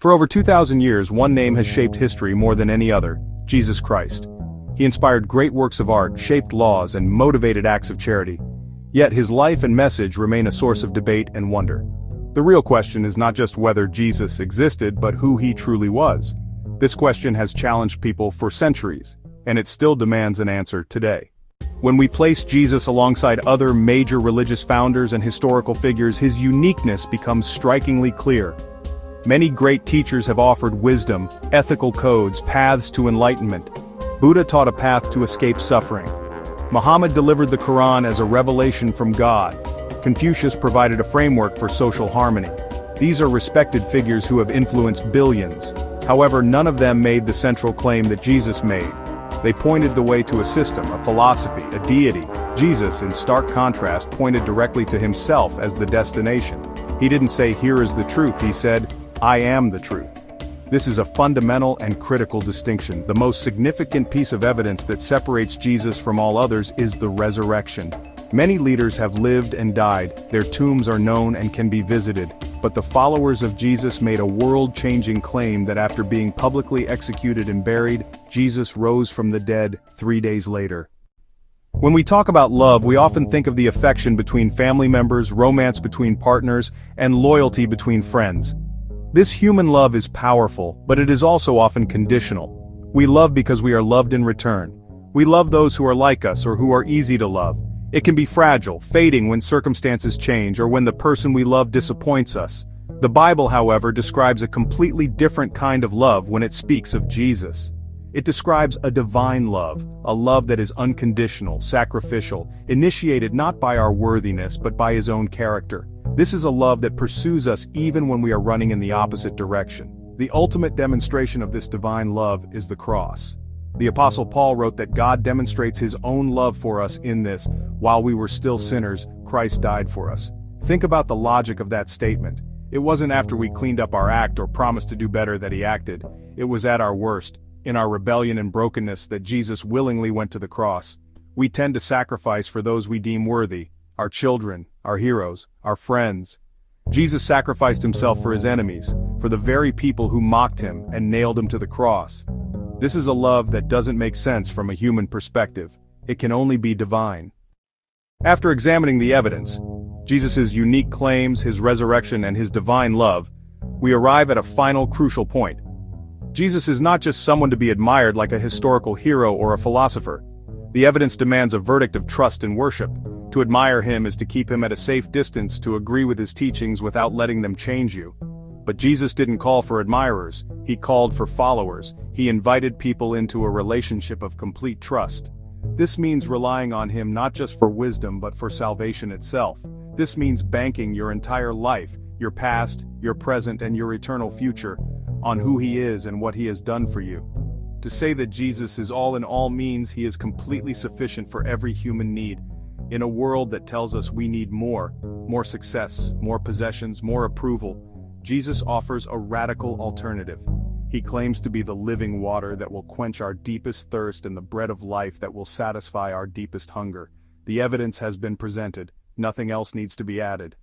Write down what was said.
For over 2,000 years, one name has shaped history more than any other: Jesus Christ. He inspired great works of art, shaped laws, and motivated acts of charity. Yet his life and message remain a source of debate and wonder. The real question is not just whether Jesus existed, but who he truly was. This question has challenged people for centuries, and it still demands an answer today. When we place Jesus alongside other major religious founders and historical figures, his uniqueness becomes strikingly clear. Many great teachers have offered wisdom, ethical codes, paths to enlightenment. Buddha taught a path to escape suffering. Muhammad delivered the Quran as a revelation from God. Confucius provided a framework for social harmony. These are respected figures who have influenced billions. However, none of them made the central claim that Jesus made. They pointed the way to a system, a philosophy, a deity. Jesus, in stark contrast, pointed directly to himself as the destination. He didn't say, "Here is the truth," he said, "I am the truth." This is a fundamental and critical distinction. The most significant piece of evidence that separates Jesus from all others is the resurrection. Many leaders have lived and died, their tombs are known and can be visited, but the followers of Jesus made a world-changing claim that after being publicly executed and buried, Jesus rose from the dead 3 days later. When we talk about love, we often think of the affection between family members, romance between partners, and loyalty between friends. This human love is powerful, but it is also often conditional. We love because we are loved in return. We love those who are like us or who are easy to love. It can be fragile, fading when circumstances change or when the person we love disappoints us. The Bible, however, describes a completely different kind of love when it speaks of Jesus. It describes a divine love, a love that is unconditional, sacrificial, initiated not by our worthiness but by his own character. This is a love that pursues us even when we are running in the opposite direction. The ultimate demonstration of this divine love is the cross. The Apostle Paul wrote that God demonstrates his own love for us in this: while we were still sinners, Christ died for us. Think about the logic of that statement. It wasn't after we cleaned up our act or promised to do better that he acted. It was at our worst, in our rebellion and brokenness, that Jesus willingly went to the cross. We tend to sacrifice for those we deem worthy: our children, our heroes, our friends. Jesus sacrificed himself for his enemies, for the very people who mocked him and nailed him to the cross. This is a love that doesn't make sense from a human perspective. It can only be divine. After examining the evidence, Jesus' unique claims, his resurrection, and his divine love, we arrive at a final crucial point. Jesus is not just someone to be admired like a historical hero or a philosopher. The evidence demands a verdict of trust and worship. To admire him is to keep him at a safe distance, to agree with his teachings without letting them change you. But Jesus didn't call for admirers, he called for followers. He invited people into a relationship of complete trust. This means relying on him not just for wisdom but for salvation itself. This means banking your entire life, your past, your present, and your eternal future, on who he is and what he has done for you. To say that Jesus is all in all means he is completely sufficient for every human need. In a world that tells us we need more success, more possessions, more approval, Jesus offers a radical alternative. He claims to be the living water that will quench our deepest thirst and the bread of life that will satisfy our deepest hunger. The evidence has been presented. Nothing else needs to be added.